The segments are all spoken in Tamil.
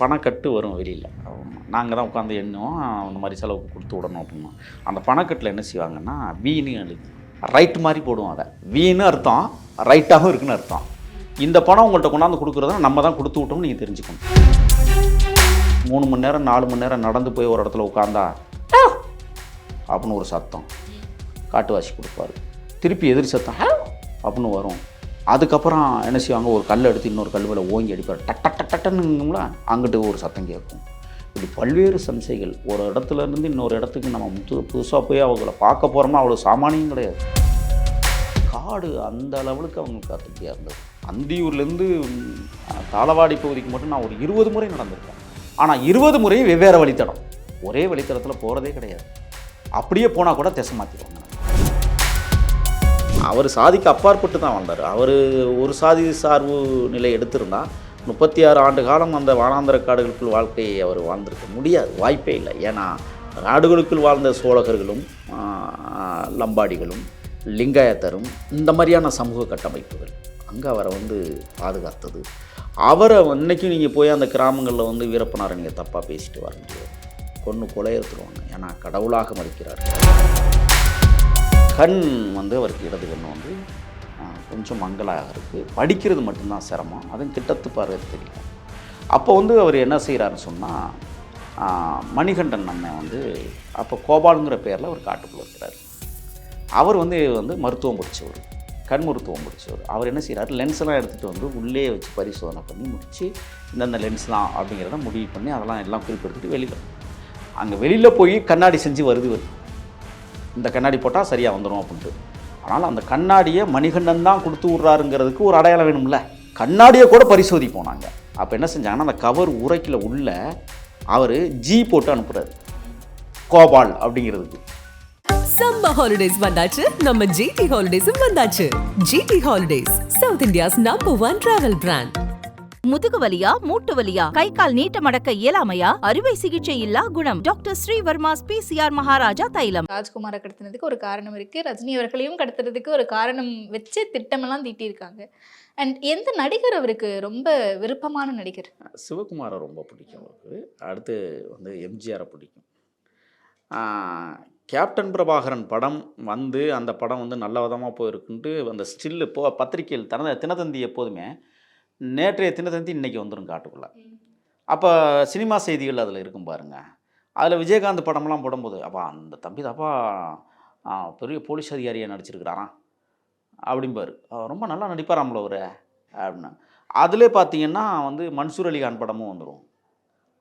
பணக்கட்டு வரும் வெளியில். நாங்கள் தான் உட்காந்து எண்ணுவோம். அந்த மாதிரி செலவுக்கு கொடுத்து விடணும் அப்படின்னா அந்த பணக்கட்டில் என்ன செய்வாங்கன்னா வீணு எழுதி ரைட் மாதிரி போடுவோம். அதை வீணு அர்த்தம், ரைட்டாகவும் இருக்குன்னு அர்த்தம். இந்த பணம் உங்கள்கிட்ட கொண்டாந்து கொடுக்குறத நம்ம தான் கொடுத்து விட்டோம்னு நீங்கள் தெரிஞ்சுக்கணும். 3 மணி நேரம் 4 மணி நேரம் நடந்து போய் ஒரு இடத்துல உட்காந்தா அப்படின்னு ஒரு சத்தம் காட்டுவாசி கொடுப்பாரு. திருப்பி எதிர் சத்தம் அப்படின்னு வரும். அதுக்கப்புறம் என்ன செய்வாங்க, ஒரு கல் எடுத்து இன்னொரு கல் மேலே ஓங்கி அடிப்பார். டக் டக் டக் டக்குன்னுங்களா அங்கிட்டு ஒரு சத்தம் கேட்கும். இப்படி பல்வேறு சம்சைகள். ஒரு இடத்துலேருந்து இன்னொரு இடத்துக்கு நம்ம புதுசாக போய் அவங்கள பார்க்க போகிறோம்னா அவ்வளோ சாமானியம் கிடையாது. காடு அந்த லெவலுக்கு அவங்களுக்கு அத்துப்படியாக இருந்தது. அந்தியூர்லேருந்து தாளவாடி பகுதிக்கு மட்டும் நான் ஒரு 20 முறை நடந்திருக்கேன். ஆனால் 20 முறையும் வெவ்வேறு வழித்தடம். ஒரே வழித்தடத்தில் போகிறதே கிடையாது. அப்படியே போனால் கூட திசை மாற்றிடுவாங்க. அவர் சாதிக்கு அப்பாற்பட்டு தான் வந்தார். அவர் ஒரு சாதி சார்பு நிலை எடுத்திருந்தால் 36 ஆண்டு காலம் அந்த வானாந்திர காடுகளுக்குள் வாழ்க்கையை அவர் வாழ்ந்திருக்க முடியாது, வாய்ப்பே இல்லை. ஏன்னா காடுகளுக்குள் வாழ்ந்த சோழகர்களும் லம்பாடிகளும் லிங்காயத்தரும் இந்த மாதிரியான சமூக கட்டமைப்புகள் அங்கே அவரை பாதுகாத்தது. அவரை இன்றைக்கும் நீங்கள் போய் அந்த கிராமங்களில் வீரப்பனாரை நீங்கள் தப்பாக பேசிட்டு வர முடியாது. கொலை எடுத்துருவாங்க. ஏன்னா கடவுளாக மதிக்கிறார். கண் அவருக்கு இடது கண் கொஞ்சம் மங்கலாக இருக்குது. படிக்கிறது மட்டும்தான் சிரமம். அதுவும் கிட்டத்து பார்வை தெரியல. அப்போ அவர் என்ன செய்கிறாருன்னு சொன்னால், மணிகண்டன் அண்ணன் அப்போ கோபாலுங்கிற பேரில் ஒரு காட்டுக்குள்ளே இருக்கிறார். அவர் மருத்துவம் படித்தவர், கண் மருத்துவம் படித்தவர். அவர் என்ன செய்கிறார், லென்ஸ்லாம் எடுத்துகிட்டு உள்ளே வச்சு பரிசோதனை பண்ணி முடித்து இந்தந்த லென்ஸ் தான் அப்படிங்கிறத முடிவு பண்ணி அதெல்லாம் எல்லாம் குறிப்பெடுத்துட்டு வெளியில் போய் கண்ணாடி செஞ்சு வருது. இந்த கண்ணாடி போட்டால் சரியாக வந்துடும் அப்படின்ட்டு. ஆனால் அந்த கண்ணாடியை மணிகண்டன் தான் கொடுத்து விட்றாருங்கிறதுக்கு ஒரு அடையாளம் வேணும்ல. கண்ணாடியை கூட பரிசோதிப்போம் நாங்கள். அப்போ என்ன செஞ்சாங்கன்னா, அந்த கவர் உரைக்கில் உள்ள அவர் ஜி போட்டு அனுப்புகிறார், கோபால் அப்படிங்கிறதுக்கு. சம்மர் ஹாலிடேஸ் வந்தாச்சு, நம்ம ஜிடி ஹாலிடேஸும் வந்தாச்சு. GT holidays, South India's #1 travel brand. முதுகு வலியா, மூட்டு வலியா, கை கால் நீட்ட மடக்க இயலாமையா, அறுவை சிகிச்சை இல்லா குணம். டாக்டர் ஸ்ரீவர்மாஸ் PCR மகாராஜா தைலம். ராஜ்குமாரை கடத்தினதுக்கு ஒரு காரணம் இருக்கு, ரஜினி அவர்களையும் கடத்துறதுக்கு ஒரு காரணம் வச்சு திட்டமெல்லாம் தீட்டியிருக்காங்க. அண்ட் எந்த நடிகர் அவருக்கு ரொம்ப விருப்பமான நடிகர்? சிவகுமாரை ரொம்ப பிடிக்கும் அவருக்கு. அடுத்து எம்ஜிஆரை பிடிக்கும். கேப்டன் பிரபாகரன் படம் அந்த படம் நல்ல விதமாக போயிருக்குன்ட்டு அந்த ஸ்டில்லு பத்திரிகையில் தினத்தந்தி எப்போதுமே நேற்றைய தினத்தந்தி இன்றைக்கி வந்துடும் காட்டுக்குள்ளே. அப்போ சினிமா செய்திகள் அதில் இருக்கும் பாருங்கள். அதில் விஜயகாந்த் படம்லாம் போடும்போது, அப்பா அந்த தம்பி தாப்பா பெரிய போலீஸ் அதிகாரியாக நடிச்சிருக்கிறாராம் அப்படிம்பார். ரொம்ப நல்லா நடிப்பாராம்ல அவர் அப்படின்னா. அதிலே பார்த்தீங்கன்னா மன்சூர் அலிகான் படமும் வந்துடும்.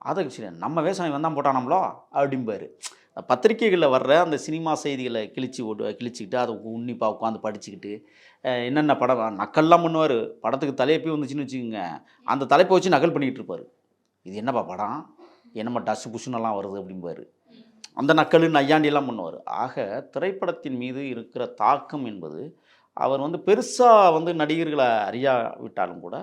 அதை சரி நம்ம வேஷம் வந்தான் போட்டானாம்லோ அப்படிம்பார். பத்திரிகைகளில் வர்ற அந்த சினிமா செய்திகளை கிழிச்சிக்கிட்டு அதை உன்னிப்பாக உட்காந்து படிச்சுக்கிட்டு என்னென்ன படம் நக்கல்லாம் பண்ணுவார். படத்துக்கு தலைப்பே வந்துச்சுன்னு வச்சுக்கோங்க, அந்த தலைப்பை வச்சு நகல் பண்ணிக்கிட்டு இருப்பார். இது என்னப்பா படம், என்னம்மா டஸ்ஸு புஷுன்னெல்லாம் வருது அப்படிம்பார். அந்த நக்கல் நையாண்டியெல்லாம் பண்ணுவார். ஆக திரைப்படத்தின் மீது இருக்கிற தாக்கம் என்பது அவர் பெருசாக நடிகர்களை அறியா விட்டாலும் கூட,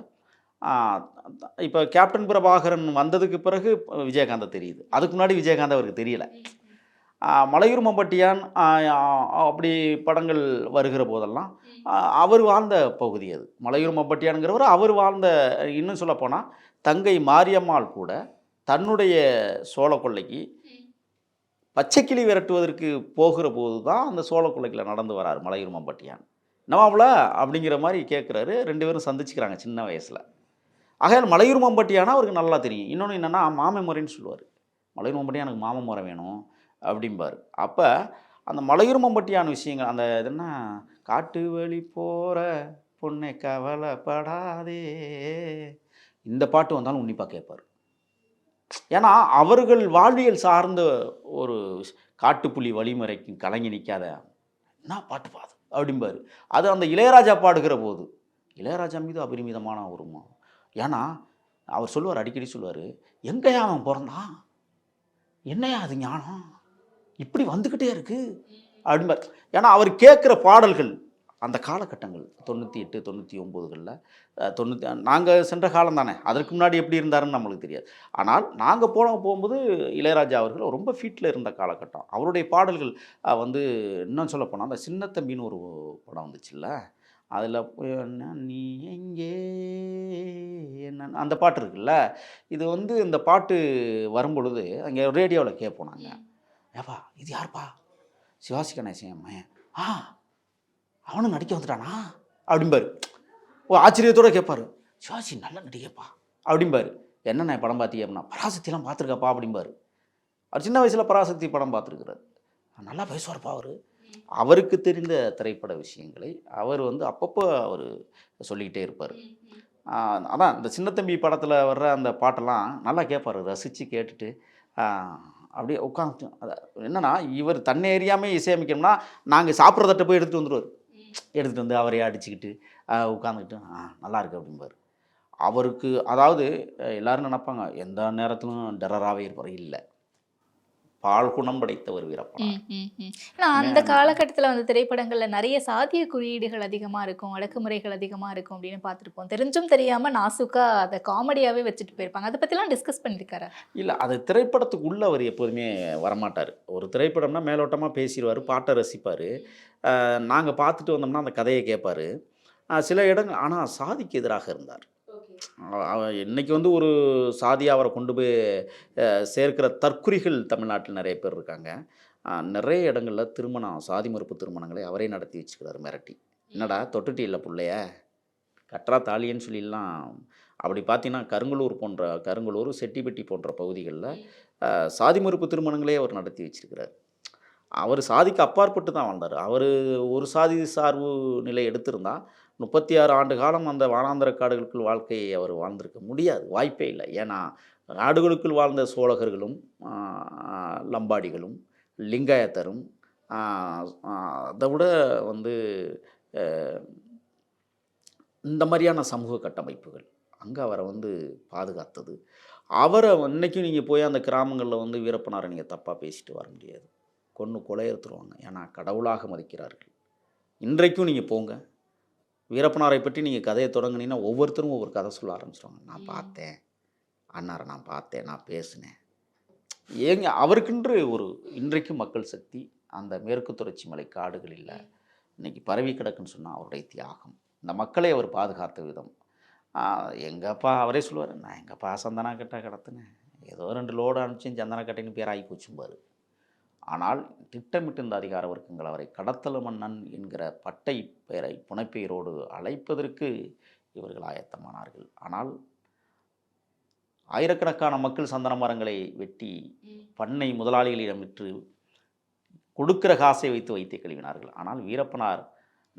இப்போ கேப்டன் பிரபாகரன் வந்ததுக்கு பிறகு விஜயகாந்தை தெரியுது. அதுக்கு முன்னாடி விஜயகாந்த் அவருக்கு தெரியலை. மலையூர் மம்பட்டியான் அப்படி படங்கள் வருகிற போதெல்லாம் அவர் வாழ்ந்த பகுதி அது. மலையூர் மம்பட்டியானுங்கிறவர் அவர் வாழ்ந்த, இன்னும் சொல்லப்போனால் தங்கை மாரியம்மாள் கூட தன்னுடைய சோழ கொள்ளைக்கு பச்சைக்கிளி விரட்டுவதற்கு போகிற போது தான் அந்த சோழ கொள்ளைக்கில் நடந்து வராரு மலையூர் மம்பட்டியான். நவாப்ல அப்படிங்கிற மாதிரி கேட்குறாரு. 2 பேரும் சந்திச்சுக்கிறாங்க சின்ன வயசில். ஆகையால் மலையூர் மம்பட்டியானா அவருக்கு நல்லா தெரியும். இன்னொன்று என்னென்னா, மாமை முறைன்னு சொல்லுவார். மலையூர் மம்பட்டியான் எனக்கு மாமை முறை வேணும் அப்படிம்பார். அப்போ அந்த மலையூர் மம்பட்டியான விஷயங்கள், அந்த என்ன காட்டு வழி போகிற பொண்ணை கவலைப்படாதே, இந்த பாட்டு வந்தாலும் உன்னிப்பாக கேட்பார். ஏன்னா அவர்கள் வாழ்வியல் சார்ந்த ஒரு காட்டுப்புலி வழிமுறைக்கு கலங்கி நிற்காத என்ன பாட்டு பாது அப்படிம்பார். அது அந்த இளையராஜா பாடுகிற போது இளையராஜா மீது அபரிமிதமான உருவம். ஏன்னா அவர் சொல்லுவார், அடிக்கடி சொல்லுவார், எங்கேயா அவன் பிறந்தான், என்னையா அது ஞானம் இப்படி வந்துக்கிட்டே இருக்குது அப்படிம்பார். ஏன்னா அவர் கேட்குற பாடல்கள் அந்த காலகட்டங்கள் 98 99களில் 90 நாங்கள் சென்ற காலம் தானே. அதற்கு முன்னாடி எப்படி இருந்தாருன்னு நம்மளுக்கு தெரியாது. ஆனால் நாங்கள் போகும்போது இளையராஜா அவர்கள் ரொம்ப ஃபீட்டில் இருந்த காலகட்டம். அவருடைய பாடல்கள் இன்னும் சொல்லப்போனால் அந்த சின்னத்தம்பின்னு ஒரு படம் வந்துச்சுல்ல, அதில் நீ எங்கே அந்த பாட்டு இருக்குல்ல, இது வந்து இந்த பாட்டு வரும்பொழுது அங்கே ரேடியோவில் கேட்போம் நாங்கள். ஏப்பா இது யாருப்பா? சிவாஜி கணேசன் அம்மையன். அவனும் நடிக்க வந்துட்டானா அப்படிம்பாரு. ஆச்சரியத்தோடு கேட்பாரு, சிவாஜி நல்ல நடிகப்பா அப்படிம்பாரு. என்னண்ணே படம் பார்த்தீங்க அப்படின்னா, பராசக்திலாம் பார்த்துருக்காப்பா அப்படிம்பாரு. அவர் சின்ன வயசில் பராசக்தி படம் பார்த்துருக்குறாரு. நல்லா பேசுவார்ப்பா அவர். அவருக்கு தெரிந்த திரைப்பட விஷயங்களை அவர் வந்து அப்பப்போ அவர் சொல்லிக்கிட்டே இருப்பார். அதான் இந்த சின்னத்தம்பி படத்தில் வர்ற அந்த பாட்டெல்லாம் நல்லா கேட்பார், ரசித்து கேட்டுட்டு அப்படியே உட்காந்து. என்னென்னா இவர் தன்னை எறியாமல் இசையமைக்கணும்னா நாங்கள் சாப்பிட்ற தட்டை போய் எடுத்துகிட்டு வந்துடுவார். எடுத்துகிட்டு வந்து அவரையே அடிச்சுக்கிட்டு உட்காந்துக்கிட்டு நல்லா இருக்கு அப்படிம்பார். அவருக்கு அதாவது எல்லோரும் நினைப்பாங்க எந்த நேரத்திலும் டெரராகவே இருப்பார். இல்லை, பால்குணம் படைத்தவர் வீரப்பனார். ஏன்னா அந்த காலகட்டத்தில் வந்து திரைப்படங்களில் நிறைய சாதிய குறியீடுகள் அதிகமாக இருக்கும், அடக்குமுறைகள் அதிகமாக இருக்கும் அப்படின்னு பார்த்துருப்போம். தெரிஞ்சும் தெரியாமல் நாசுக்கா அதை காமெடியாகவே வச்சுட்டு போயிருப்பாங்க. அதை பற்றிலாம் டிஸ்கஸ் பண்ணியிருக்காரு. இல்லை, அது திரைப்படத்துக்குள்ளே அவர் எப்போதுமே வரமாட்டார். ஒரு திரைப்படம்னா மேலோட்டமாக பேசிடுவார், பாட்டை ரசிப்பார். நாங்கள் பார்த்துட்டு வந்தோம்னா அந்த கதையை கேட்பார். சில இடங்கள் ஆனால் சாதிக்கு எதிராக இருந்தார். இன்றைக்கி வந்து ஒரு சாதியாக அவரை கொண்டு போய் சேர்க்கிற தற்குறிகள் தமிழ்நாட்டில் நிறைய பேர் இருக்காங்க. நிறைய இடங்களில் திருமணம், சாதி மறுப்பு திருமணங்களை அவரே நடத்தி வச்சுக்கிறார் மிரட்டி. என்னடா தொட்டுட்டி இல்லை பிள்ளைய கற்றா தாலின்னு சொல்லிடலாம். அப்படி பார்த்தீங்கன்னா கருங்கலூர் செட்டிப்பட்டி போன்ற பகுதிகளில் சாதி மறுப்பு திருமணங்களே அவர் நடத்தி வச்சிருக்கிறார். அவர் சாதிக்கு அப்பாற்பட்டு தான் வாழ்ந்தார். அவர் ஒரு சாதி சார்பு நிலை எடுத்திருந்தால் 36 ஆண்டு காலம் அந்த வானாந்திர காடுகளுக்குள் வாழ்க்கையை அவர் வாழ்ந்திருக்க முடியாது, வாய்ப்பே இல்லை. ஏன்னா காடுகளுக்குள் வாழ்ந்த சோழகர்களும் லம்பாடிகளும் லிங்காயத்தரும் அதை விட வந்து இந்த மாதிரியான சமூக கட்டமைப்புகள் அங்கே அவரை வந்து பாதுகாத்தது. அவரை இன்றைக்கும் நீங்கள் போய் அந்த கிராமங்களில் வந்து வீரப்பனாரை நீங்கள் தப்பாக பேசிட்டு வர முடியாது. கொலை எடுத்துருவாங்க. ஏன்னா கடவுளாக மதிக்கிறார்கள். இன்றைக்கும் நீங்கள் போங்க, வீரப்பனாரை பற்றி நீங்கள் கதையை தொடங்குனீங்கன்னா ஒவ்வொருத்தரும் ஒவ்வொரு கதை சொல்ல ஆரம்பிச்சிடுவாங்க. நான் பார்த்தேன் அண்ணாரை, நான் பார்த்தேன், நான் பேசினேன். ஏங்க அவருக்கென்று ஒரு இன்றைக்கும் மக்கள் சக்தி அந்த மேற்கு தொடர்ச்சி மலை காடுகளில் இன்றைக்கி பரவி கிடக்குன்னு சொன்னால் அவருடைய தியாகம், இந்த மக்களை அவர் பாதுகாத்த விதம். எங்கப்பா அவரே சொல்லுவார், நான் எங்கப்பா சந்தனா கட்டை கடத்தினேன், ஏதோ 2 லோடு அனுப்பிச்சு சந்தனா கட்டைன்னு பேர் ஆகி போச்சும்பார். ஆனால் திட்டமிட்டு இந்த அதிகார வர்க்கங்கள் அவரை கடத்தல் மன்னன் என்கிற பட்டை பெயரை புனைப்பெயரோடு அழைப்பதற்கு இவர்கள் ஆயத்தமானார்கள். ஆனால் ஆயிரக்கணக்கான மக்கள் சந்தன மரங்களை வெட்டி பண்ணை முதலாளிகளிடம் விற்று கொடுக்கிற காசை வைத்தே கழுவினார்கள். ஆனால் வீரப்பனார்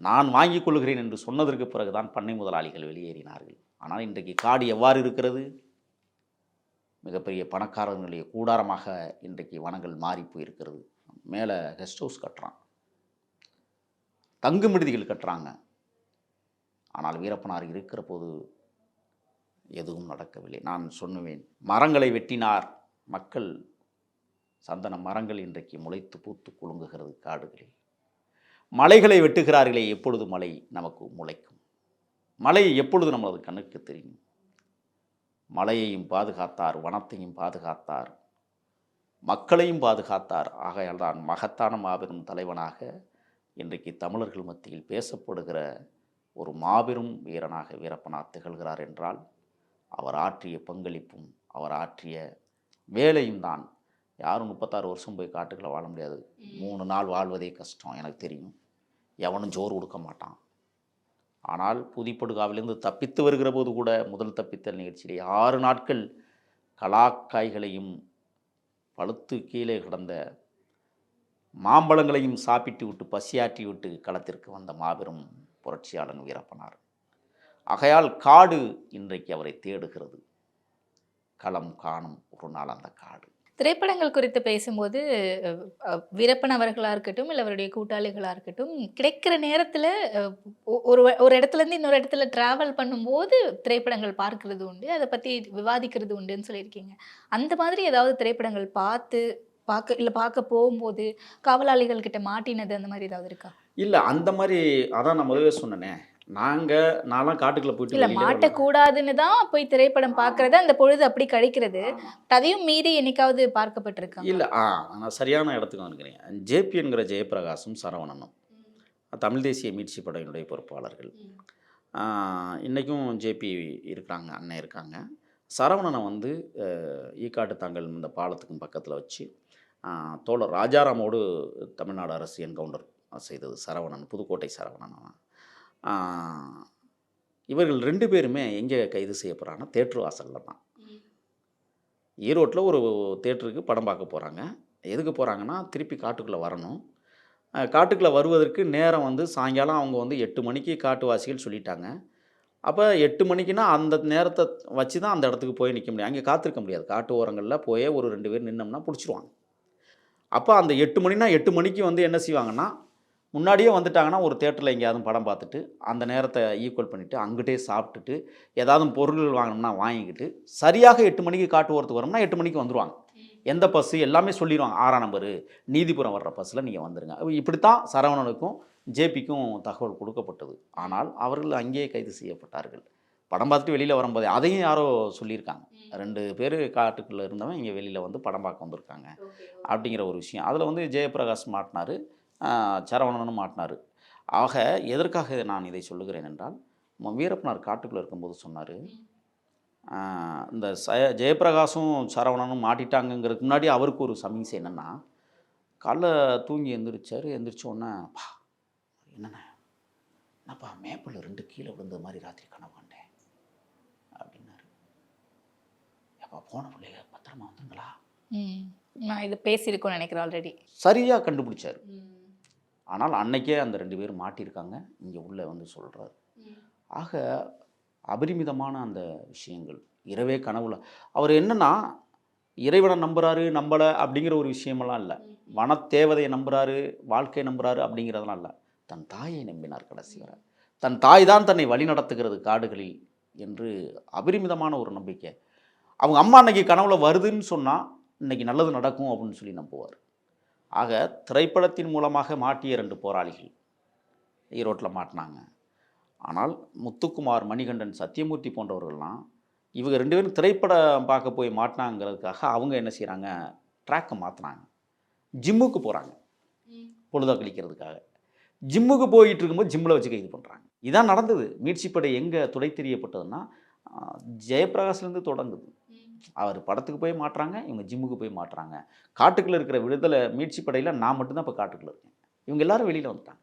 நான் வாங்கிக் கொள்கிறேன் என்று சொன்னதற்கு பிறகுதான் பண்ணை முதலாளிகள் வெளியேறினார்கள். ஆனால் இன்றைக்கு காடு எவ்வாறு இருக்கிறது? மிகப்பெரிய பணக்காரர்களுடைய கூடாரமாக இன்றைக்கு வனங்கள் மாறி போயிருக்கிறது. மேலே கெஸ்ட் ஹவுஸ் கட்டுறான், தங்கும் விடுதிகள் கட்டுறாங்க. ஆனால் வீரப்பனார் இருக்கிற போது எதுவும் நடக்கவில்லை. நான் சொன்னுவேன், மரங்களை வெட்டினார் மக்கள், சந்தன மரங்கள் இன்றைக்கு முளைத்து பூத்து குலுங்குகிறது காடுகளில். மலைகளை வெட்டுகிறார்களே, எப்பொழுது மலை நமக்கு முளைக்கும்? மலை எப்பொழுது நமது கண்ணுக்கு தெரியும்? மலையையும் பாதுகாத்தார், வனத்தையும் பாதுகாத்தார், மக்களையும் பாதுகாத்தார். ஆகையால் தான் மகத்தான மாபெரும் தலைவனாக இன்றைக்கு தமிழர்கள் மத்தியில் பேசப்படுகிற ஒரு மாபெரும் வீரனாக வீரப்பனார் திகழ்கிறார் என்றால் அவர் ஆற்றிய பங்களிப்பும் அவர் ஆற்றிய வேலையும் தான். யாரும் 36 வருஷம் போய் காட்டுக்குள்ள வாழ முடியாது. 3 நாள் வாழ்வதே கஷ்டம், எனக்கு தெரியும். எவனும் ஜோறு கொடுக்க மாட்டான். ஆனால் புதுப்படுகாவிலிருந்து தப்பித்து வருகிற போது கூட முதல் தப்பித்தல் நிகழ்ச்சியிலே 6 நாட்கள் கலாக்காய்களையும் பழுத்து கீழே கிடந்த மாம்பழங்களையும் சாப்பிட்டு விட்டு பசியாற்றி விட்டு களத்திற்கு வந்த மாபெரும் புரட்சியாளன் வீரப்பனார். ஆகையால் காடு இன்றைக்கு அவரை தேடுகிறது. களம் காணும் ஒரு நாள் அந்த காடு. திரைப்படங்கள் குறித்து பேசும்போது வீரப்பன் அவர்களாக இருக்கட்டும், இல்லை அவருடைய கூட்டாளிகளாக இருக்கட்டும், கிடைக்கிற நேரத்தில் ஒரு இடத்துலேருந்து இன்னொரு இடத்துல ட்ராவல் பண்ணும்போது திரைப்படங்கள் பார்க்கறது உண்டு, அதை பற்றி விவாதிக்கிறது உண்டுன்னு சொல்லியிருக்கீங்க. அந்த மாதிரி ஏதாவது திரைப்படங்கள் பார்க்க போகும்போது காவலாளிகள் கிட்ட மாட்டினது அந்த மாதிரி ஏதாவது இருக்கா? இல்லை, அந்த மாதிரி அதான் நான் முதவே சொன்னேனே, நான்லாம் காட்டுக்குள்ளே போயிட்டு இல்லை மாட்டக்கூடாதுன்னு தான் போய் திரைப்படம் பார்க்கறது, அந்த பொழுது அப்படி கழிக்கிறது. அதையும் மீறி என்னைக்காவது பார்க்கப்பட்டிருக்காங்க? இல்லை, நான் சரியான இடத்துக்கு வந்துக்கிறேன். ஜேபி என்கிற ஜெயபிரகாசும் சரவணனும் தமிழ் தேசிய மீட்சி படையினுடைய பொறுப்பாளர்கள். இன்றைக்கும் ஜேபி இருக்காங்க, அண்ணன் இருக்காங்க. சரவணனை வந்து ஈக்காட்டு தாங்கல் இந்த பாலத்துக்கும் பக்கத்தில் வச்சு தோழர் ராஜாராமோடு தமிழ்நாடு அரசு என்கவுண்டர் செய்தது சரவணன், புதுக்கோட்டை சரவணன். இவர்கள் 2 பேருமே எங்கே கைது செய்யப்படுறாங்கன்னா தேட்டர் வாசலில் தான். ஈரோட்டில் ஒரு தேட்டருக்கு படம் பார்க்க போகிறாங்க. எதுக்கு போகிறாங்கன்னா திருப்பி காட்டுக்குள்ளே வரணும். காட்டுக்குள்ளே வருவதற்கு நேரம் வந்து சாயங்காலம் அவங்க வந்து 8 மணிக்கு காட்டுவாசிகள் சொல்லிட்டாங்க. அப்போ 8 மணிக்குன்னா அந்த நேரத்தை வச்சு தான் அந்த இடத்துக்கு போய் நிற்க முடியும். அங்கே காத்திருக்க முடியாது. காட்டு ஓரங்களில் போய் ஒரு 2 பேர் நின்னோம்னா பிடிச்சிருவாங்க. அப்போ அந்த 8 மணினா 8 மணிக்கு வந்து என்ன செய்வாங்கன்னா, முன்னாடியே வந்துட்டாங்கன்னா ஒரு தேட்டரில் எங்கேயாவது படம் பார்த்துட்டு அந்த நேரத்தை ஈக்குவல் பண்ணிவிட்டு அங்கிட்டே சாப்பிட்டுட்டு ஏதாவது பொருள்கள் வாங்கணும்னா வாங்கிக்கிட்டு சரியாக 8 மணிக்கு காட்டு ஓரத்துக்கு வரோம்னா 8 மணிக்கு வந்துடுவாங்க. எந்த பஸ்ஸு எல்லாமே சொல்லிடுவாங்க. 6ஆம் நம்பரு நீதிபுரம் வர்ற பஸ்ஸில் நீங்கள் வந்துடுங்க. இப்படித்தான் சரவணனுக்கும் ஜேபிக்கும் தகவல் கொடுக்கப்பட்டது. ஆனால் அவர்கள் அங்கேயே கைது செய்யப்பட்டார்கள். படம் பார்த்துட்டு வெளியில் வரும்போதே அதையும் யாரோ சொல்லியிருக்காங்க. 2 பேர் காட்டுக்குள்ளே இருந்தவன் இங்கே வெளியில் வந்து படம் பார்க்க வந்திருக்காங்க அப்படிங்கிற ஒரு விஷயம். அதில் வந்து ஜெயபிரகாஷ் மாட்டினார், சரவணனும் மாட்டினார். ஆக எதற்காக நான் இதை சொல்லுகிறேன் என்றால், வீரப்பனார் காட்டுக்குள்ளே இருக்கும்போது சொன்னார், இந்த ஜெயபிரகாஷும் சரவணனும் மாட்டிட்டாங்கங்கிறதுக்கு முன்னாடி அவருக்கு ஒரு சமீட்சை என்னென்னா, காலைல தூங்கி எந்திரிச்சார். எந்திரிச்ச உடனே என்னப்பா மேப்பில் 2 கீழே விழுந்தது மாதிரி ராத்திரி கனவு கண்டேன் அப்படின்னாரு. எப்பா போன பிள்ளைங்க பத்திரமா வந்துங்களா? நான் இது பேசியிருக்கோன்னு நினைக்கிறேன் ஆல்ரெடி. சரியாக கண்டுபிடிச்சார். ஆனால் அன்னைக்கே அந்த 2 பேரும் மாட்டியிருக்காங்க. இங்கே உள்ளே வந்து சொல்கிறார். ஆக அபரிமிதமான அந்த விஷயங்கள் இரவே கனவுல அவர் என்னன்னா, இறைவனை நம்புறாரு நம்பலை அப்படிங்கிற ஒரு விஷயமெல்லாம் இல்லை. வனத்தேவதையை நம்புறாரு, வாழ்க்கையை நம்புறாரு அப்படிங்கிறதெல்லாம் இல்லை. தன் தாயை நம்பினார் கடைசி வரை. தன் தாய் தான் தன்னை வழி நடத்துகிறது காடுகளில் என்று அபரிமிதமான ஒரு நம்பிக்கை. அவங்க அம்மா அன்னைக்கு கனவுல வருதுன்னு சொன்னால் இன்னைக்கு நல்லது நடக்கும் அப்படின்னு சொல்லி நம்புவார். ஆக திரைப்படத்தின் மூலமாக மாட்டிய 2 போராளிகள் ஈரோட்டில் மாட்டினாங்க. ஆனால் முத்துக்குமார், மணிகண்டன், சத்தியமூர்த்தி போன்றவர்கள்லாம் இவங்க 2 பேரும் திரைப்படம் பார்க்க போய் மாட்டினாங்கிறதுக்காக அவங்க என்ன செய்கிறாங்க, ட்ராக்கை மாற்றினாங்க. ஜிம்முக்கு போகிறாங்க பொழுதாக கழிக்கிறதுக்காக. ஜிம்முக்கு போயிட்டு இருக்கும்போது ஜிம்மில் வச்சு கைது பண்ணுறாங்க. இதான் நடந்தது. மீட்சிப்படை எங்கே துடை தெரியப்பட்டதுன்னா ஜெயபிரகாஷ்லேருந்து தொடங்குது. அவர் படத்துக்கு போய் மாட்டுறாங்க, இவங்க ஜிம்முக்கு போய் மாட்டுறாங்க. காட்டுக்குள்ளே இருக்கிற விடுதலை மீட்சிப்படையில் நான் மட்டும்தான் இப்போ காட்டுக்குள்ளே இருக்கேன். இவங்க எல்லாரும் வெளியில் வந்துட்டாங்க.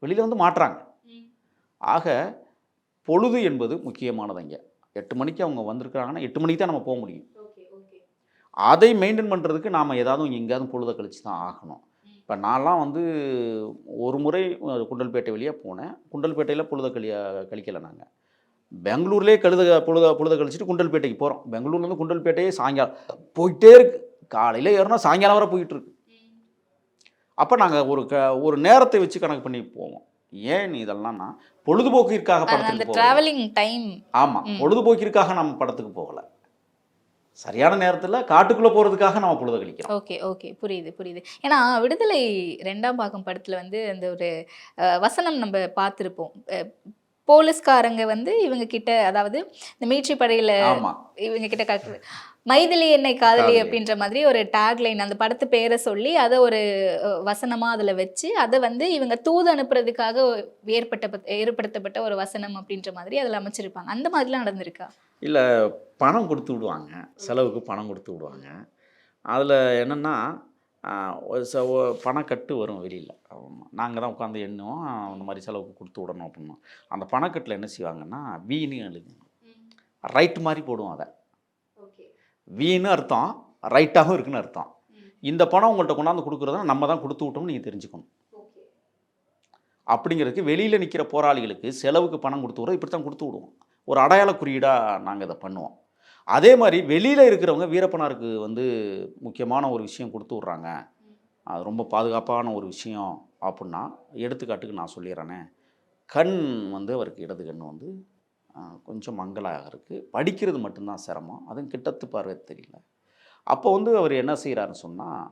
வெளியில் வந்து மாட்டுறாங்க. ஆக பொழுது என்பது முக்கியமானது. இங்கே 8 மணிக்கு அவங்க வந்திருக்கிறாங்கன்னா 8 மணிக்கு தான் நம்ம போக முடியும். அதை மெயின்டைன் பண்ணுறதுக்கு நாம் ஏதாவது எங்கேயாவது பொழுதை கழித்து தான் ஆகணும். இப்போ நான்லாம் வந்து ஒரு முறை குண்டல்பேட்டை வழியாக போனேன். குண்டல்பேட்டையில் பொழுதை கழிக்கலை. நாங்கள் பெங்களூர்லேயே பொழுதை கழிச்சிட்டு குண்டல்பேட்டைக்கு போகிறோம். பெங்களூர்லேருந்து குண்டல்பேட்டையே சாயங்காலம் போயிட்டே இருக்குது. காலையில் ஏறினா சாயங்காலம் வரை போயிட்டுருக்கு. அப்போ நாங்கள் ஒரு நேரத்தை வச்சு கணக்கு பண்ணி போவோம். ஏன் இதெல்லாம்னா பொழுதுபோக்கிற்காக படத்துக்கு டிராவலிங் டைம். ஆமாம், பொழுதுபோக்கிற்காக நம்ம படத்துக்கு போகலை. சரியான நேரத்தில் காட்டுக்குள்ளே போகிறதுக்காக நம்ம பொழுது கழிக்கிறோம். ஓகே புரியுது. ஏன்னா விடுதலை 2ஆம் பாகம் படத்தில் வந்து அந்த ஒரு வசனம் நம்ம பார்த்துருப்போம். போலீஸ்காரங்க வந்து இவங்க கிட்ட, அதாவது இந்த மீட்சி படையில் இவங்க கிட்ட மைதிலி என்னை காதலி அப்படின்ற மாதிரி ஒரு டேக்லைன் அந்த படத்து பேரை சொல்லி அதை ஒரு வசனமாக அதில் வச்சு அதை வந்து இவங்க தூது அனுப்புறதுக்காக ஏற்படுத்தப்பட்ட ஒரு வசனம் அப்படின்ற மாதிரி அதில் அமைச்சிருப்பாங்க. அந்த மாதிரிலாம் நடந்திருக்கா? இல்லை, பணம் கொடுத்து விடுவாங்க, செலவுக்கு பணம் கொடுத்து விடுவாங்க. அதில் என்னென்னா பணக்கட்டு வரும் வெளியில். நாங்கள் தான் உட்காந்து எண்ணுவோம், அந்த மாதிரி செலவுக்கு கொடுத்து விடணும் அப்படின்னா அந்த பணக்கட்டில் என்ன செய்வாங்கன்னா வீணு எழுதுங்க, ரைட்டு மாதிரி போடுவோம். அதை வீணு அர்த்தம், ரைட்டாகவும் இருக்குன்னு அர்த்தம். இந்த பணம் உங்கள்கிட்ட கொண்டாந்து கொடுக்குறதா நம்ம தான் கொடுத்து விட்டோம்னு நீங்கள் தெரிஞ்சுக்கணும். அப்படிங்கிறதுக்கு வெளியில் நிற்கிற போராளிகளுக்கு செலவுக்கு பணம் கொடுத்து விடுறோம், இப்படி தான் கொடுத்து விடுவோம். ஒரு அடையாள குறியீடாக நாங்கள் இதை பண்ணுவோம். அதே மாதிரி வெளியில் இருக்கிறவங்க வீரப்பனாருக்கு வந்து முக்கியமான ஒரு விஷயம் கொடுத்து விட்றாங்க, அது ரொம்ப பாதுகாப்பான ஒரு விஷயம் அப்படின்னா, எடுத்துக்காட்டுக்கு நான் சொல்லிடுறேனே, கண் வந்து அவருக்கு இடது கண் வந்து கொஞ்சம் மங்கலாக இருக்குது, படிக்கிறது மட்டும்தான் சிரமம், அதுவும் கிட்டத்து பார்வை தெரியல. அப்போ வந்து அவர் என்ன செய்கிறாருன்னு சொன்னால்,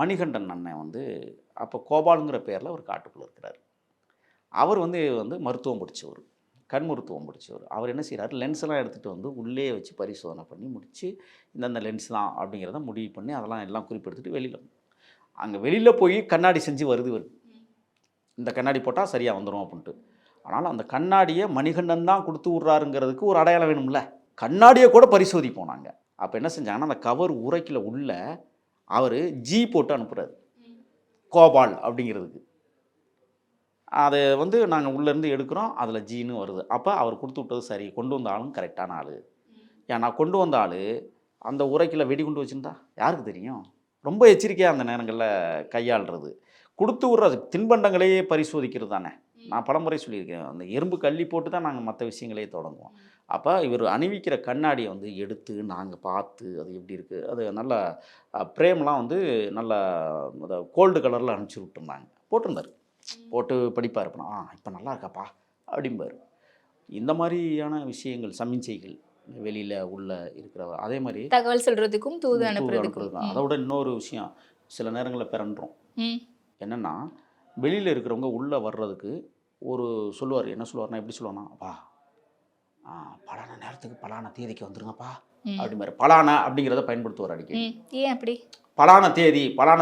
மணிகண்டன் அண்ணன் வந்து அப்போ கோபாலுங்கிற பேரில் ஒரு காட்டுக்குள்ளே இருக்கிறார். அவர் வந்து மருத்துவம் படித்தவர், கண் மருத்துவம் படித்தவர். அவர் என்ன செய்கிறார், லென்ஸ்லாம் எடுத்துகிட்டு வந்து உள்ளே வச்சு பரிசோதனை பண்ணி முடித்து இந்தந்த லென்ஸ் தான் அப்படிங்கிறத முடிவு பண்ணி அதெல்லாம் எல்லாம் குறிப்பெடுத்துட்டு வெளியில் அங்கே வெளியில் போய் கண்ணாடி செஞ்சு வருது. இந்த கண்ணாடி போட்டால் சரியாக வந்துடும் அப்படின்ட்டு. ஆனால் அந்த கண்ணாடியை மணிகண்டன் தான் கொடுத்து விட்றாருங்கிறதுக்கு ஒரு அடையாளம் வேணும்ல. கண்ணாடியை கூட பரிசோதிப்போம் நாங்கள். அப்போ என்ன செஞ்சாங்கன்னா, அந்த கவர் உரைக்கில் உள்ள அவர் ஜி போட்டு அனுப்புகிறாரு, கோபால் அப்படிங்கிறதுக்கு. அதை வந்து நாங்கள் உள்ளேருந்து எடுக்கிறோம், அதில் ஜின்னு வருது. அப்போ அவர் கொடுத்து விட்டது சரி, கொண்டு வந்த ஆளும் கரெக்டான ஆள். ஏன்னா கொண்டு வந்த ஆள் அந்த உரைக்கில் வெடிகுண்டு வச்சுருந்தா யாருக்கு தெரியும்? ரொம்ப எச்சரிக்கையாக அந்த நேரங்களில் கையாளுறது. கொடுத்து விட்ற தின்பண்டங்களையே பரிசோதிக்கிறது தானே. நான் பலமுறை சொல்லியிருக்கேன், அந்த எறும்பு கள்ளி போட்டு தான் நாங்கள் மற்ற விஷயங்களே தொடங்குவோம். அப்போ இவர் அணிவிக்கிற கண்ணாடியை வந்து எடுத்து நாங்கள் பார்த்து அது எப்படி இருக்குது, அது நல்லா பிரேம்லாம் வந்து நல்லா அந்த கோல்டு கலரில் அனுப்பிச்சி விட்டுருந்தாங்க. போட்டிருந்தார், போட்டு படிப்பார். இப்போ இப்போ நல்லா இருக்காப்பா அப்படிம்பார். இந்த மாதிரியான விஷயங்கள், சமிஞ்சைகள் வெளியில் உள்ள இருக்கிற. அதே மாதிரி தகவல் சொல்றதுக்கும் தூது அனுப்புறதுக்கும். அதை விட இன்னொரு விஷயம், சில நேரங்களில் பிறன்றோம். என்னென்னா, வெளியில் இருக்கிறவங்க உள்ளே வர்றதுக்கு ஒரு சொல்லுவார். என்ன சொல்லுவார்னா, எப்படி சொல்லுவார்னா, அப்பா பலான நேரத்துக்கு பலான தேதிக்கு வந்துருங்கப்பா அப்படிம்பாரு. பலான அப்படிங்கிறத பயன்படுத்துவார் அடிக்கடி. ஏன் அப்படி? பலான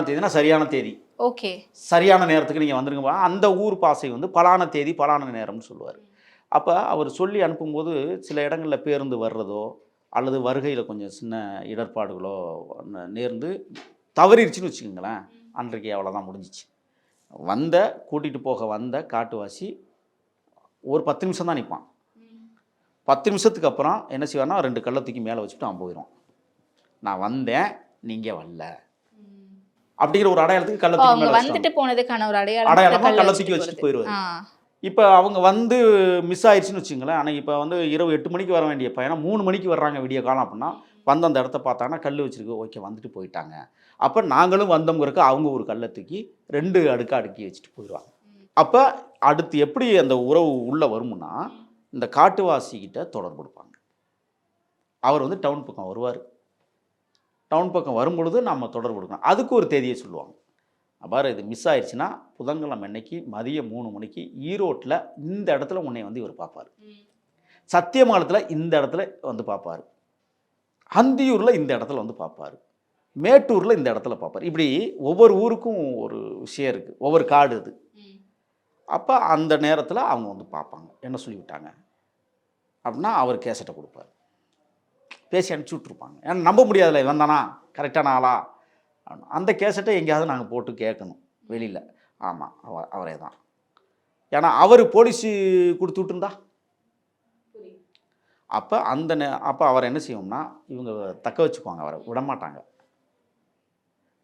தேதினா சரியான தேதி, ஓகே, சரியான நேரத்துக்கு நீங்கள் வந்துருங்கப்பா. அந்த ஊர் பாசை வந்து பலான தேதி பலான நேரம்னு சொல்லுவார். அப்போ அவர் சொல்லி அனுப்பும்போது சில இடங்களில் பேருந்து வர்றதோ அல்லது வருகையில் கொஞ்சம் சின்ன இடர்பாடுகளோ நேர்ந்து தவறிடுச்சின்னு வச்சுக்கோங்களேன், அன்றைக்கு அவ்வளோதான் முடிஞ்சிச்சு. கூட்டிகிட்டு போக வந்த காட்டுவாசி ஒரு 10 நிமிஷம் தான் நிற்பான். 10 நிமிஷத்துக்கு அப்புறம் என்ன செய்வார்னா, 2 கல்லை தூக்கி மேலே வச்சுட்டு அவன் போயிடும். நான் வந்தேன், நீங்கள் வரல அப்படிங்கிற ஒரு அடையாளத்துக்கு கல்லை தூக்கி மேலே வந்துட்டு போனதுக்கான ஒரு அடையாளமாக கல்லை தூக்கி வச்சுட்டு போயிடுவார். இப்போ அவங்க வந்து மிஸ் ஆயிடுச்சுன்னு வச்சுங்களேன். ஆனால் இப்போ வந்து இரவு 8 மணிக்கு வர வேண்டிய பையனா 3 மணிக்கு வர்றாங்க விடிய காலம் அப்படின்னா, வந்து அந்த இடத்த பார்த்தாங்கன்னா கல் வச்சுருக்கு, ஓகே வந்துட்டு போயிட்டாங்க. அப்போ நாங்களும் வந்தோங்கிறக்கு அவங்க ஒரு கல்லை தூக்கி 2 அடுக்கா அடுக்கி வச்சுட்டு போயிடுவாங்க. அப்போ அடுத்து எப்படி அந்த உறவு உள்ளே வருமுன்னா, இந்த காட்டுவாசிக்கிட்ட தொடர்பு கொடுப்பாங்க. அவர் வந்து டவுன் பக்கம் வருவார். டவுன் பக்கம் வரும்பொழுது நம்ம தொடர்பு கொடுக்கணும். அதுக்கு ஒரு தேதியை சொல்லுவாங்க. அவ்வாறு இது மிஸ் ஆயிடுச்சுன்னா, புதன்கிழமை அன்னைக்கு மதியம் 3 மணிக்கு ஈரோட்டில் இந்த இடத்துல உன்னை வந்து இவர் பார்ப்பார். சத்தியமங்கலத்தில் இந்த இடத்துல வந்து பார்ப்பார். அந்தியூரில் இந்த இடத்துல வந்து பார்ப்பார். மேட்டூரில் இந்த இடத்துல பார்ப்பார். இப்படி ஒவ்வொரு ஊருக்கும் ஒரு விஷயம் இருக்குது, ஒவ்வொரு காடு இது. அப்போ அந்த நேரத்தில் அவங்க வந்து பார்ப்பாங்க, என்ன சொல்லிவிட்டாங்க அப்படின்னா அவர் கேசட்டை கொடுப்பார். பேசி அனுப்பிச்சி விட்ருப்பாங்க. ஏன்னா நம்ப முடியாதுல்ல, இவன் தானா கரெக்டான ஆளா. அந்த கேசட்டை எங்கேயாவது நாங்கள் போட்டு கேட்கணும் வெளியில். ஆமாம், அவரே தான். ஏன்னா அவர் போலீஸு கொடுத்து விட்டுருந்தா அப்போ அப்போ அவர் என்ன செய்வோம்னா, இவங்க தக்க வச்சுக்குவாங்க, அவரை விடமாட்டாங்க.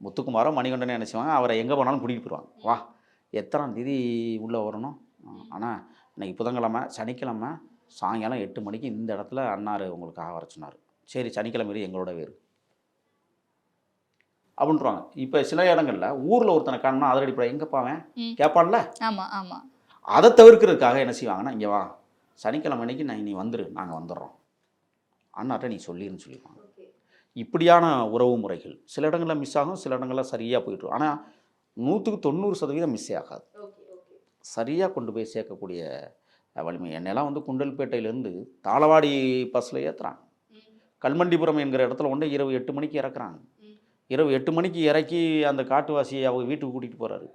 முத்துக்குமாரோ மணிகண்டனே என்ன செய்வாங்க, அவரை எங்கே போனாலும் கூட்டிகிட்டு போயிடுவாங்க. வா, எத்தனாம் தேதி உள்ளே வரணும், ஆனால் இன்னைக்கு புதன்கிழமை, சனிக்கிழமை சாயங்காலம் 8 மணிக்கு இந்த இடத்துல அண்ணார் உங்களுக்காக வர சொன்னார். சரி, சனிக்கிழமை எங்களோட வேறு அப்படின்றாங்க. இப்போ சில இடங்களில் ஊரில் ஒருத்தனை காணும்னா அதில் அடிப்படை எங்கப்பாவன் கேட்பான்ல. ஆமாம் ஆமாம். அதை தவிர்க்கிறதுக்காக என்ன செய்வாங்கன்னா, இங்கே வா, சனிக்கிழமை அன்னைக்கு நீ வந்துரு, நாங்கள் வந்துடுறோம், அண்ணாட்ட நீ சொல்லிடுன்னு சொல்லிடுவாங்க. இப்படியான உறவு முறைகள் சில இடங்களில் மிஸ் ஆகும், சில இடங்களில் சரியாக போயிட்டுரும். ஆனால் 100% மிஸ்ஸே ஆகாது. சரியாக கொண்டு போய் சேர்க்கக்கூடிய வலிமை. என்னெல்லாம் வந்து குண்டல்பேட்டையிலேருந்து தாளவாடி பஸ்ஸில் ஏற்றுறாங்க. கல்மண்டிபுரம் என்கிற இடத்துல கொண்டு இரவு 8 மணிக்கு இறக்குறாங்க. இரவு 8 மணிக்கு இறக்கி அந்த காட்டுவாசியை அவங்க வீட்டுக்கு கூட்டிகிட்டு போகிறாரு.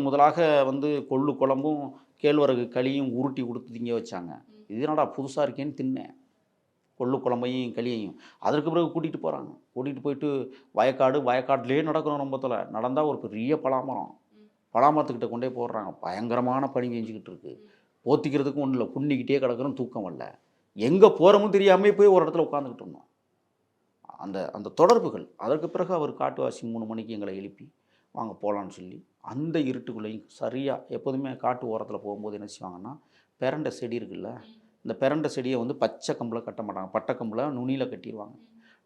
முதலாக வந்து கொள்ளு குழம்பும் கேழ்வரகு களியும் உருட்டி கொடுத்து திங்க வச்சாங்க. இது என்னடா புதுசாக இருக்கேன்னு தின்னேன், கொள்ளு குழம்பையும் களியையும். அதற்கு பிறகு கூட்டிகிட்டு போகிறாங்க. கூட்டிகிட்டு போயிட்டு வயக்காடுலேயே நடக்கணும். ரொம்ப தொலை நடந்தால் ஒரு பெரிய பலாமரத்துக்கிட்ட கொண்டே போடுறாங்க. பயங்கரமான பனி பெஞ்சிக்கிட்டு இருக்குது. போத்திக்கிறதுக்கும் ஒன்றும் இல்லை, குன்னிக்கிட்டே கிடக்கிறோம், தூக்கம் வரல. எங்கே போகிறோமும் தெரியாமே போய் ஒரு இடத்துல உட்காந்துக்கிட்டு இருந்தோம். அந்த தொடர்புகள். அதற்கு பிறகு அவர் காட்டுவாசி 3 மணிக்கு எங்களை எழுப்பி வாங்க போகலான்னு சொல்லி அந்த இருட்டுக்குள்ளேயும் சரியாக எப்போதுமே காட்டு ஓரத்தில் போகும்போது என்ன செய்வாங்கன்னா, பெரண்டை செடி இருக்குல்ல, இந்த பெரண்டை செடியை வந்து பச்சை கம்பில் கட்ட மாட்டாங்க, பட்டை கம்பில் நுனியில் கட்டிடுவாங்க.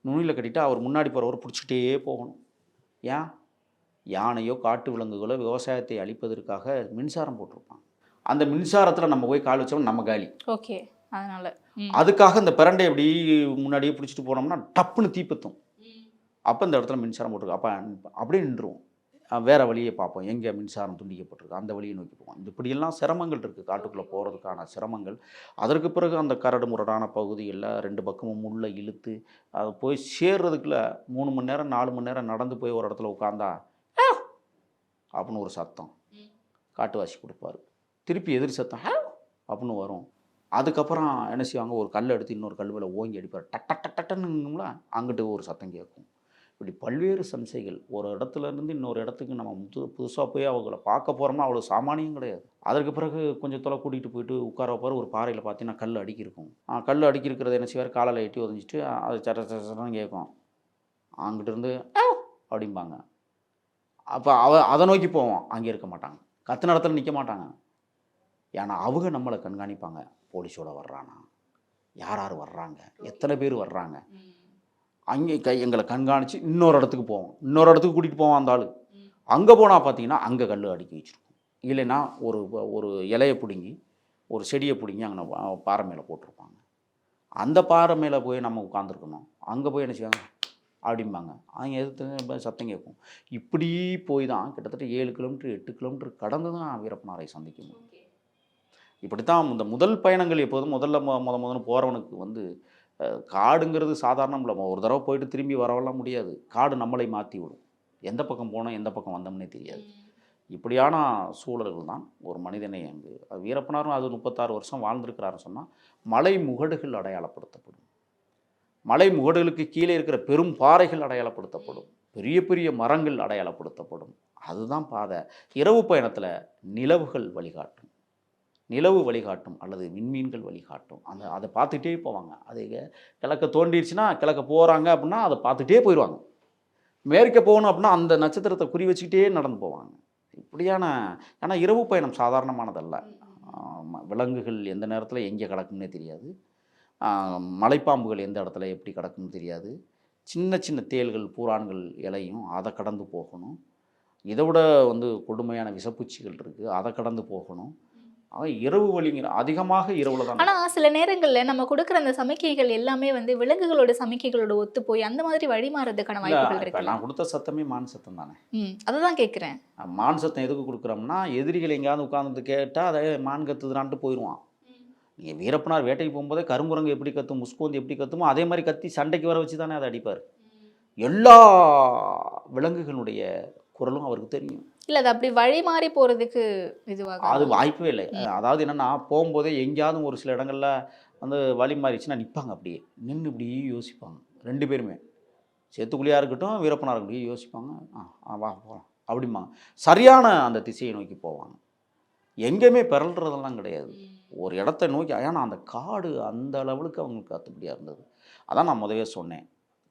நுனியில் கட்டிட்டு அவர் முன்னாடி போகிறவர் பிடிச்சிக்கிட்டே போகணும். ஏன், யானையோ காட்டு விலங்குகளோ விவசாயத்தை அழிப்பதற்காக மின்சாரம் போட்டிருப்பாங்க. அந்த மின்சாரத்தில் நம்ம போய் கால் வச்சோம், நம்ம காலி. ஓகே, அதனால் அதுக்காக இந்த பிரண்டை எப்படி முன்னாடியே பிடிச்சிட்டு போனோம்னா டப்புன்னு தீப்பத்தும். அப்போ இந்த இடத்துல மின்சாரம் போட்டிருக்கு. அப்போ அப்படியே நின்றுவோம். வேறு வழியை பார்ப்போம், எங்கே மின்சாரம் துண்டிக்கப்பட்டிருக்கு அந்த வழியை நோக்கி போவோம். இப்படியெல்லாம் சிரமங்கள் இருக்குது, காட்டுக்குள்ளே போகிறதுக்கான சிரமங்கள். அதற்கு பிறகு அந்த கரடு முரடான பகுதிகளில் 2 பக்கமும் முள்ளை இழுத்து அது போய் சேர்றதுக்குள்ள 3 மணி நேரம் 4 மணி நேரம் நடந்து போய் ஒரு இடத்துல உட்காந்தா அப்படின்னு ஒரு சத்தம். காட்டுவாசி கொடுப்பாரு. திருப்பி எதிர் சத்தம் ஹே அப்படின்னு வரும். அதுக்கப்புறம் என்ன செய்வாங்க, ஒரு கல் எடுத்து இன்னொரு கல் மேலே ஓங்கி அடிப்பார். டக் டக் டக் டக்குன்னுங்களா அங்கிட்டு ஒரு சத்தம் கேட்கும். இப்படி பல்வேறு சம்சைகள். ஒரு இடத்துலேருந்து இன்னொரு இடத்துக்கு நம்ம புதுசாக போய் அவங்கள பார்க்க போகிறோம்னா அவ்வளோ சாமானியம் கிடையாது. அதற்கு பிறகு கொஞ்சம் தொலை கூட்டிகிட்டு போயிட்டு உட்கார வைப்பார். ஒரு பாறையில் பார்த்தீங்கன்னா கல் அடுக்கியிருக்கும். கல் அடுக்கியிருக்கிறத என்ன செய்வார், காலையில் எட்டி உதஞ்சிட்டு அது சட்டன்னு கேட்கும். அங்கிட்டிருந்து அப்படிம்பாங்க. அப்போ அதை நோக்கி போவோம். அங்கே இருக்க மாட்டாங்க, கத்தின இடத்துல நிற்க மாட்டாங்க. ஏன்னா அவங்க நம்மளை கண்காணிப்பாங்க. போலீஸோட வர்றானா, யார் யார் வர்றாங்க, எத்தனை பேர் வர்றாங்க. அங்கே எங்களை கண்காணித்து இன்னொரு இடத்துக்கு போவோம். இன்னொரு இடத்துக்கு கூட்டிகிட்டு போவோம் அந்த ஆள். அங்கே போனால் பார்த்தீங்கன்னா அங்கே கல் அடுக்கி வச்சுருக்கோம். இல்லைன்னா ஒரு இலையை பிடுங்கி ஒரு செடியை பிடுங்கி அங்கே பாறை மேலே போட்டிருப்பாங்க. அந்த பாறை மேலே போய் நம்ம உட்காந்துருக்கணும். அங்கே போய் என்ன செய்வாங்க அப்படிம்பாங்க. அவங்க எதிர்த்து சத்தம் கேட்கும். இப்படி போய் தான் கிட்டத்தட்ட 7 கிலோமீட்டர் 8 கிலோமீட்டர் கடந்து தான் வீரப்பனாரை சந்திக்க முடியும். இப்படித்தான் இந்த முதல் பயணங்கள் எப்போதும் முதல்ல முதல்ல போகிறவனுக்கு வந்து காடுங்கிறது சாதாரணம் இல்லை. ஒரு தடவை போயிட்டு திரும்பி வரவெல்லாம் முடியாது. காடு நம்மளை மாற்றி விடும். எந்த பக்கம் போனோம் எந்த பக்கம் வந்தோம்னே தெரியாது. இப்படியான சூழல்கள் தான் ஒரு மனிதனை அங்கு வீரப்பனாரும் அது 36 வருஷம் வாழ்ந்திருக்கிறாருன்னு சொன்னால் மலை முகடுகள் அடையாளப்படுத்தப்படும். மலை முகடுகளுக்கு கீழே இருக்கிற பெரும் பாறைகள் அடையாளப்படுத்தப்படும். பெரிய பெரிய மரங்கள் அடையாளப்படுத்தப்படும். அதுதான் பாதை. இரவு பயணத்தில் நிலவுகள் வழிகாட்டும். நிலவு வழிகாட்டும் அல்லது விண்மீன்கள் வழிகாட்டும். அதை பார்த்துட்டே போவாங்க. அது கிழக்க தோண்டிடுச்சுன்னா கிழக்க போகிறாங்க அப்படின்னா அதை பார்த்துட்டே போயிடுவாங்க. மேற்க போகணும் அப்படின்னா அந்த நட்சத்திரத்தை குறி வச்சுக்கிட்டே நடந்து போவாங்க. இப்படியான ஏன்னா இரவு பயணம் சாதாரணமானதல்ல. விலங்குகள் எந்த நேரத்தில் எங்கே கிடக்கும்னே தெரியாது. மலைப்பாம்புகள் எந்த இடத்துல எப்படி கிடக்கும்னு தெரியாது. சின்ன சின்ன தேள்கள் பூரான்கள் இலையும் அதை கடந்து போகணும். இதை விட வந்து கொடுமையான விஷப்பூச்சிகள் இருக்குது, அதை கடந்து போகணும். அவன் இரவு வழிங்கிற அதிகமாக இரவுல தான். ஆனா சில நேரங்கள்ல நம்ம கொடுக்குற அந்த சமிக்கைகள் எல்லாமே வந்து விலங்குகளோட சமிக்கைகளோட ஒத்து போய் அந்த மாதிரி வழி மாறதுக்கான வாய்ப்புகள் இருக்கு. நான் கொடுத்த சத்தமே மான் சத்தம் தானே. அதுதான் கேட்குறேன். மான் சத்தம் எதுக்கு கொடுக்குறோம்னா, எதிரிகள் எங்கேயாவது உட்கார்ந்து கேட்டால் அதை மான் கத்துதுனான்ட்டு போயிடுவான். நீங்கள் வீரப்பனார் வேட்டைக்கு போகும்போதே கருங்குரங்கு எப்படி கத்தும், முஸ்கோந்தி எப்படி கத்துமோ அதே மாதிரி கத்தி சண்டைக்கு வர வச்சு தானே அதை அடிப்பார். எல்லா விலங்குகளுடைய குரலும் அவருக்கு தெரியும். இல்லை அது அப்படி வழி மாறி போகிறதுக்கு இதுவாக அது வாய்ப்பே இல்லை. அதாவது என்னென்னா, போகும்போதே எங்கேயாவது ஒரு சில இடங்களில் வந்து வழி மாறிச்சுன்னா நிற்பாங்க. அப்படியே நின்று இப்படி யோசிப்பாங்க. 2 பேருமே சேத்துக்குழியாக இருக்கட்டும் வீரப்பனாக இருக்கட்டும் யோசிப்பாங்க. வா போகலாம் அப்படிம்பாங்க. சரியான அந்த திசையை நோக்கி போவாங்க. எங்கேயுமே பிறல்றதெல்லாம் கிடையாது. ஒரு இடத்த நோக்கி. ஏன்னா அந்த காடு அந்த அளவுக்கு அவங்களுக்கு கத்துப்படியாக இருந்தது. அதான் நான் முதவே சொன்னேன்,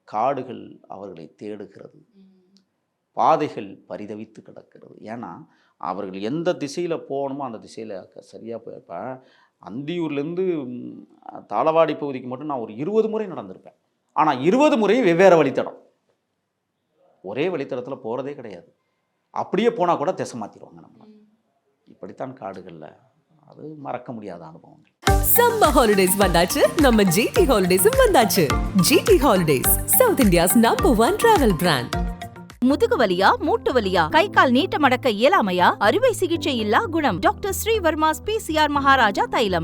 காடுகள் அவர்களை தேடுகிறது, பாதைகள் பரிதவித்து கிடக்கிறது. ஏன்னா அவர்கள் எந்த திசையில் போகணுமோ அந்த திசையில் சரியாக போய். இப்போ அந்தியூர்லேருந்து தாளவாடி பகுதிக்கு மட்டும் நான் ஒரு 20 முறை நடந்திருப்பேன். ஆனால் 20 முறையும் வெவ்வேறு வழித்தடம். ஒரே வழித்தடத்தில் போகிறதே கிடையாது. அப்படியே போனால் கூட திசை மாற்றிடுவாங்க நம்மளை. இப்படித்தான் காடுகளில். அது மறக்க முடியாத அனுபவங்கள். சம்மர் ஹாலிடேஸ் வந்தாச்சு, நம்ம ஜிடி ஹாலிடேஸும் வந்தாச்சு. GT holidays, South India's #1 travel brand. முதுகு வலியா, மூட்டு வலியா, கை கால் நீட்ட மடக்க இயலாமையா, அறுவை சிகிச்சை இல்லா குணம். டாக்டர் ஸ்ரீவர்மாஸ் PCR மகாராஜா தைலம்.